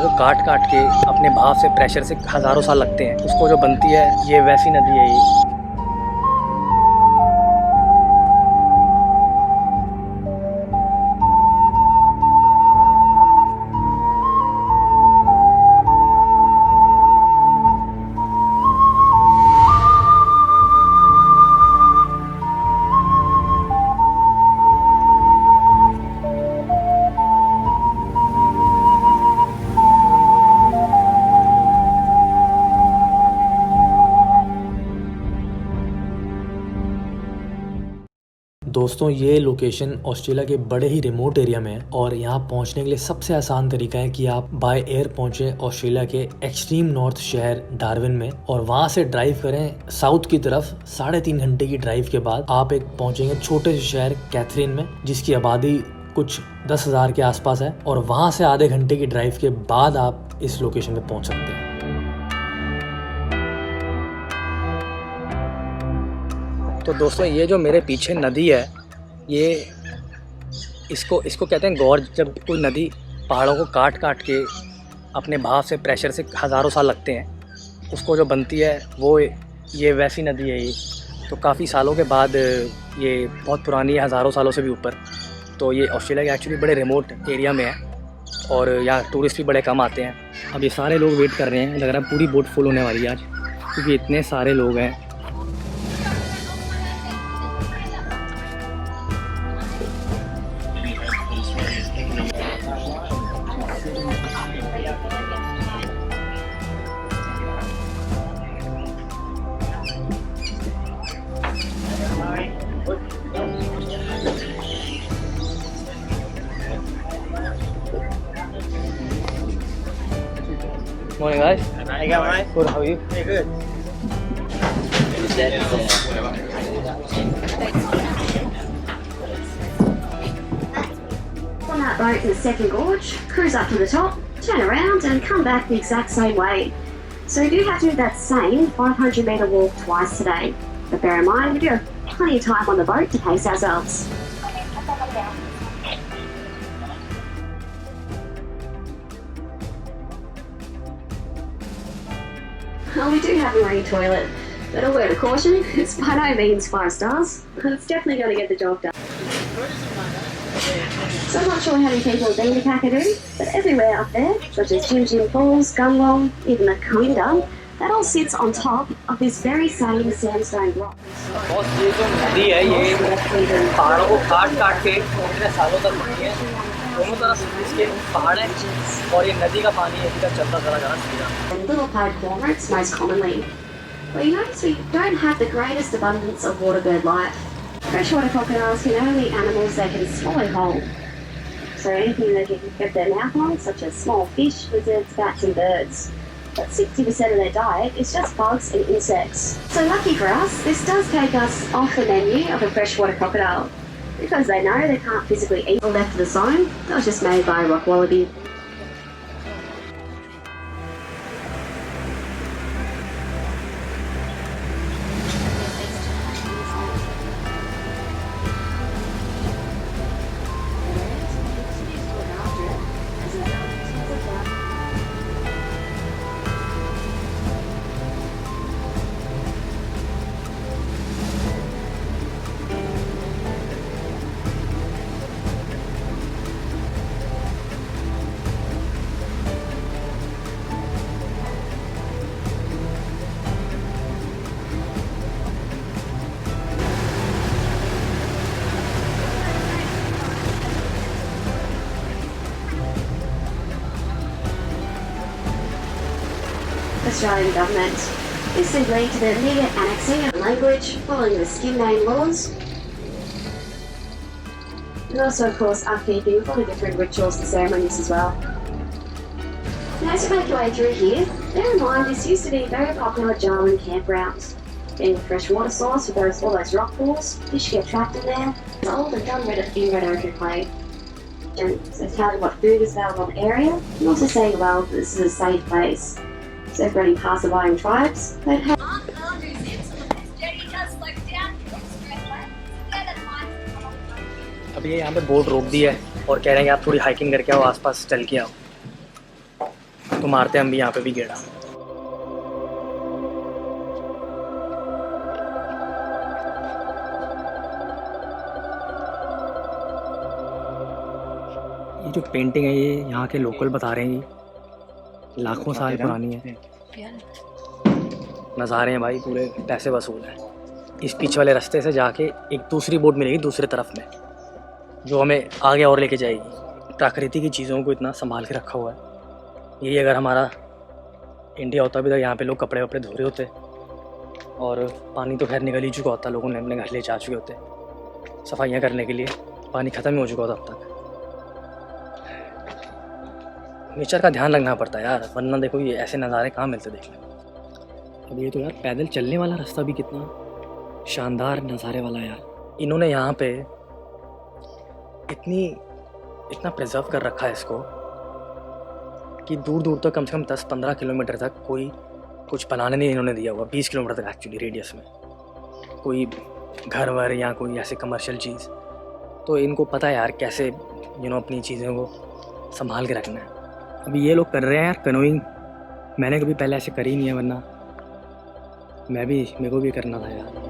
को काट काट के अपने भाव से प्रेशर से हज़ारों साल लगते हैं, उसको जो बनती है ये वैसी नदी है ये। दोस्तों ये लोकेशन ऑस्ट्रेलिया के बड़े ही रिमोट एरिया में है और यहाँ पहुँचने के लिए सबसे आसान तरीका है कि आप बाय एयर पहुँचे ऑस्ट्रेलिया के एक्सट्रीम नॉर्थ शहर डार्विन में और वहाँ से ड्राइव करें साउथ की तरफ। 3.5 घंटे की ड्राइव के बाद आप एक पहुँचेंगे छोटे से शहर कैथरीन में, जिसकी आबादी कुछ 10,000 के आसपास है, और वहाँ से आधे घंटे की ड्राइव के बाद आप इस लोकेशन पे पहुँच सकते हैं। तो दोस्तों ये जो मेरे पीछे नदी है ये इसको कहते हैं गॉर्ज। जब कोई नदी पहाड़ों को काट काट के अपने भाव से प्रेशर से हज़ारों साल लगते हैं, उसको जो बनती है वो ये वैसी नदी है ये। तो काफ़ी सालों के बाद ये बहुत पुरानी है, हज़ारों सालों से भी ऊपर। तो ये ऑस्ट्रेलिया के एक्चुअली बड़े रिमोट एरिया में है और यहाँ टूरिस्ट भी बड़े कम आते हैं। अब ये सारे लोग वेट कर रहे हैं, लग रहा है पूरी बोट फुल होने वाली है आज, क्योंकि इतने सारे लोग हैं। Morning guys. How you going, mate? Good, how are you? Yeah, good. On that boat in the second gorge, cruise up to the top, turn around and come back the exact same way. So we do have to do that same 500 metre walk twice today. But bear in mind, we do have plenty of time on the boat to pace ourselves. Well, we do have a marine toilet, but a word of caution, it's by no means 5 stars, but it's definitely going to get the job done. So I'm not sure how many people have been to Kakadu, but everywhere up there, such as Jim Jim Falls, Gungwong, even the Corinda, that all sits on top of this very same sandstone rock. Boss ये जो नदी है ये पहाड़ों को काट काट के इतने सालों तक बनी है। दोनों तरफ इसके पहाड़ हैं और ये नदी का पानी है इधर चलता चला जा रहा है। And little-pied cormorants most commonly. Well, you notice we don't have the greatest abundance of waterbird life. Freshwater crocodiles can only eat animals they can swallow whole. So anything they can get their mouth on, such as small fish, lizards, bats and birds. But 60% of their diet is just bugs and insects. So lucky for us, this does take us off the menu of a freshwater crocodile. Because they know they can't physically eat or left of the zone, that was just made by a rock wallaby. Australian government. This agreed to the immediate annexing of language following the skin name laws. And also, of course, upkeeping of all the different rituals and ceremonies as well. And as you make your way through here, bear in mind this used to be a very popular Jarman campground. Being a fresh water source with all those rock pools, fish get trapped in there. It's old and done in red ochre clay. And so telling what food is available in the area, and also saying, well, this is a safe place. So for any passerby and tribes, they'd have... अब ये यहाँ पे boat रोक दी है और कह रहे हैं कि आप थोड़ी हाइकिंग करके आओ, आसपास चल के आओ। तो मारते हैं हम भी यहाँ पे भी गेड़ा। ये जो पेंटिंग है ये यहाँ के लोकल बता रहे हैं, ये लाखों साल पुरानी है। नज़ारे हैं भाई, पूरे पैसे वसूल हैं। इस पीछे वाले रास्ते से जाके एक दूसरी बोट मिलेगी दूसरी तरफ में, जो हमें आगे और लेके जाएगी। प्रकृति की चीज़ों को इतना संभाल के रखा हुआ है। यही अगर हमारा इंडिया होता भी तो यहाँ पे लोग कपड़े वपड़े धो रहे होते, और पानी तो खैर निकल ही चुका होता, लोगों ने अपने घर ले जा चुके होते सफाइयाँ करने के लिए, पानी ख़त्म ही हो चुका होता अब तक। नेचर का ध्यान रखना पड़ता है यार, वरना देखो ये ऐसे नज़ारे कहाँ मिलते देखने। अब ये तो यार पैदल चलने वाला रास्ता भी कितना शानदार नज़ारे वाला है यार। इन्होंने यहाँ पे इतना प्रिजर्व कर रखा है इसको कि दूर दूर तक कम से कम 10-15 किलोमीटर तक कोई कुछ बनाने नहीं इन्होंने दिया हुआ। 20 किलोमीटर तक एक्चुअली रेडियस में कोई घर वर या कोई ऐसे कमर्शियल चीज़। तो इनको पता है यार कैसे अपनी चीज़ों को संभाल के रखना है। अभी ये लोग कर रहे हैं यार कैनोइंग, मैंने कभी पहले ऐसे करी नहीं है, वरना मेरे को भी करना था यार।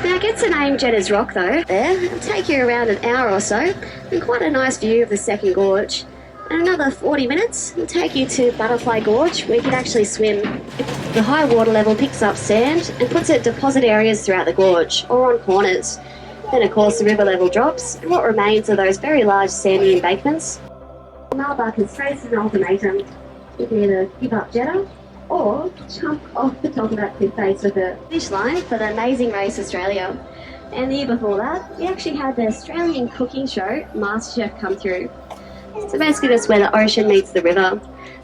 Now it gets the name Jenner's Rock though. There, it'll take you around an hour or so, and quite a nice view of the second gorge. And another 40 minutes will take you to Butterfly Gorge, where you can actually swim. The high water level picks up sand and puts it at deposit areas throughout the gorge, or on corners. Then of course the river level drops, and what remains are those very large sandy embankments. Marlborough has faced an ultimatum. You can either give up Jeddah, or jump off the top of that cliff face with a finish line for the Amazing Race Australia. And the year before that, we actually had the Australian cooking show, MasterChef, come through. So basically that's where the ocean meets the river.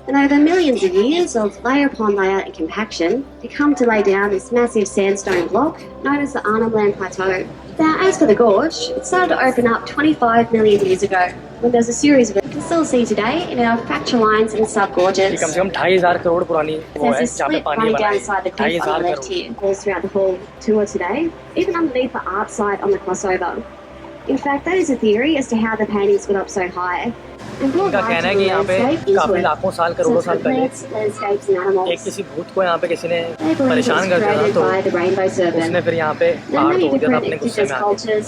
And over millions of years of layer upon layer and compaction, they come to lay down this massive sandstone block known as the Arnhem Land Plateau. Now, as for the gorge, it started to open up 25 million years ago, when there was a series of, you can still see today in our fracture lines and subgorges. कम से कम 2,500 करोड़ पुरानी वो है, There's a जहाँ पे split पानी running बना down है। inside the cliff on the left here, falls throughout the whole tour today, even underneath the art site on the crossover. In fact, that is a theory as to how the paintings got up so high. उनका कहना है कि यहाँ पे काफी लाखों साल करोड़ों साल पहले एक किसी भूत को यहाँ पे किसी ने परेशान कर दिया था, तो उसने फिर यहाँ पे पहाड़ तोड़ दिया था अपने गुस्से में आके।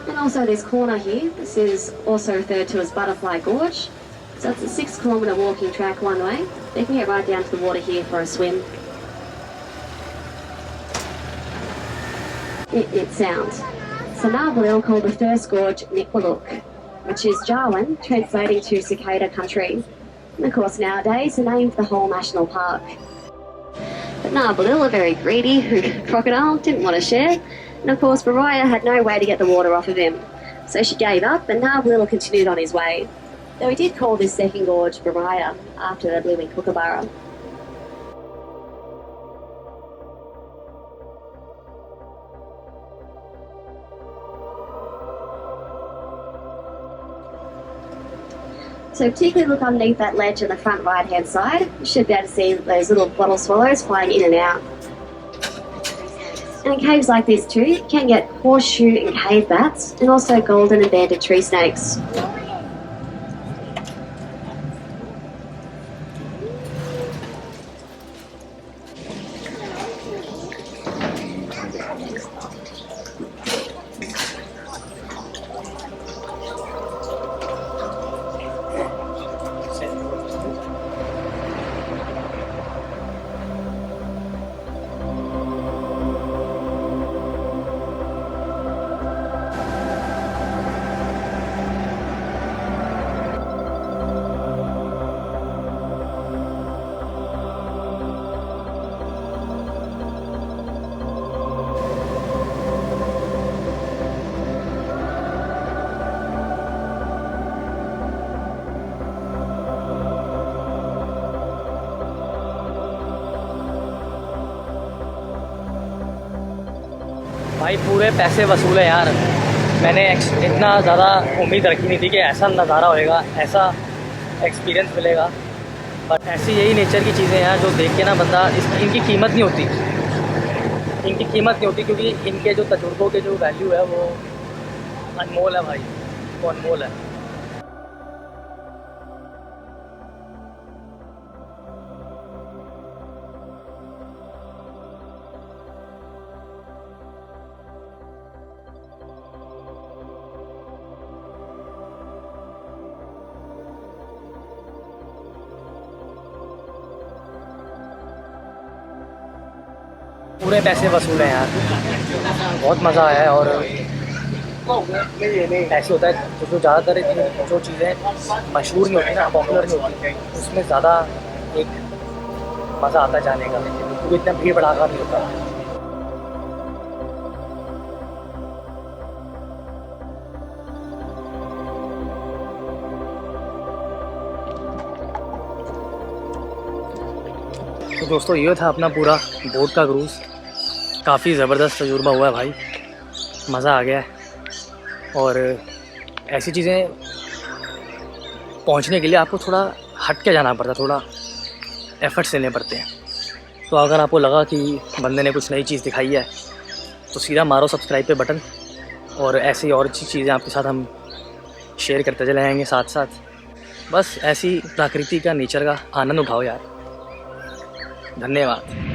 And also this corner here, this is also referred to as Butterfly Gorge. So it's a 6-kilometre walking track one way. You can get right down to the water here for a swim. It sounds. So Narbalil called the first gorge Nikwaluk, which is Jarwin, translating to cicada country. And of course nowadays the name for the whole national park. But Narbalil, a very greedy crocodile, didn't want to share. And of course Bariah had no way to get the water off of him. So she gave up and Narbalil continued on his way. Though he did call this second gorge Bariah after the blooming kookaburra. So particularly look underneath that ledge on the front right hand side. You should be able to see those little bottle swallows flying in and out. And in caves like this too, you can get horseshoe and cave bats, and also golden and banded tree snakes. भाई पूरे पैसे वसूल है यार। मैंने इतना ज़्यादा उम्मीद रखी नहीं थी कि ऐसा नज़ारा होएगा, ऐसा एक्सपीरियंस मिलेगा। बट ऐसी यही नेचर की चीज़ें हैं जो देख के ना बंदा इनकी कीमत नहीं होती, इनकी कीमत नहीं होती, क्योंकि इनके जो तजुर्बों के जो वैल्यू है वो अनमोल है भाई, वो अनमोल है। पूरे पैसे वसूल हैं यार, बहुत मज़ा आया है। और ऐसे होता है जो ज़्यादातर जो चीज़ें मशहूर नहीं होती ना, पॉपुलर नहीं होती, उसमें ज़्यादा एक मज़ा आता है जाने का, क्योंकि इतना भीड़ भड़ाका नहीं होता। तो दोस्तों ये था अपना पूरा बोट का क्रूज़। काफ़ी ज़बरदस्त तजुर्बा हुआ है भाई, मज़ा आ गया है। और ऐसी चीज़ें पहुंचने के लिए आपको थोड़ा हट के जाना पड़ता है, थोड़ा एफ़र्ट्स लेने पड़ते हैं। तो अगर आपको लगा कि बंदे ने कुछ नई चीज़ दिखाई है तो सीधा मारो सब्सक्राइब पे बटन, और ऐसी और अच्छी चीज़ें आपके साथ हम शेयर करते चले आएँगे साथ साथ। बस ऐसी प्रकृति का, नेचर का आनंद उठाओ यार। धन्यवाद।